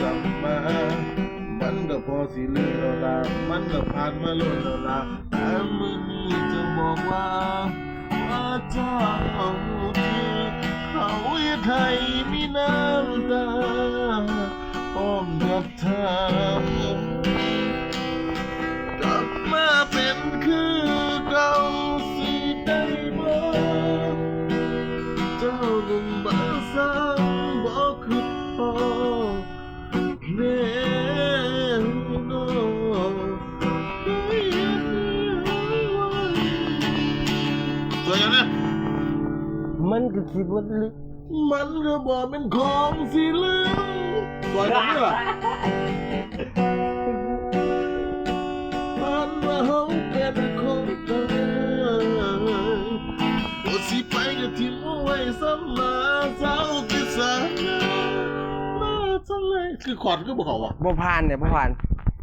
กลับมามันก็พอสิลืมแล้วล่ะมันก็ผ่านมาโลดแล้วล่ะแต่มื้อนี้จะบอกว่าเจ้าที่เขาเฮ็ดให้มีน้ำตาพร้อมกับเธอกลับมาเป็นคือเก่าสิได้บ่เจ้าลงมาซ้ำบ่คิดพอแน่นอนสวยจังนะ มันก็สิบ่ลึก มันก็บอกเป็นของสีเหลืองสวยจังเลยมันว่าเขาเป็นของเธอโอ้สิไปก็ทิ้งเอาไว้ซ้ำมาเศร้าที่สามาจังเลยคือขอดก็บอกเขาอ่ะ บ่ผ่านเนี่ยบ่ผ่าน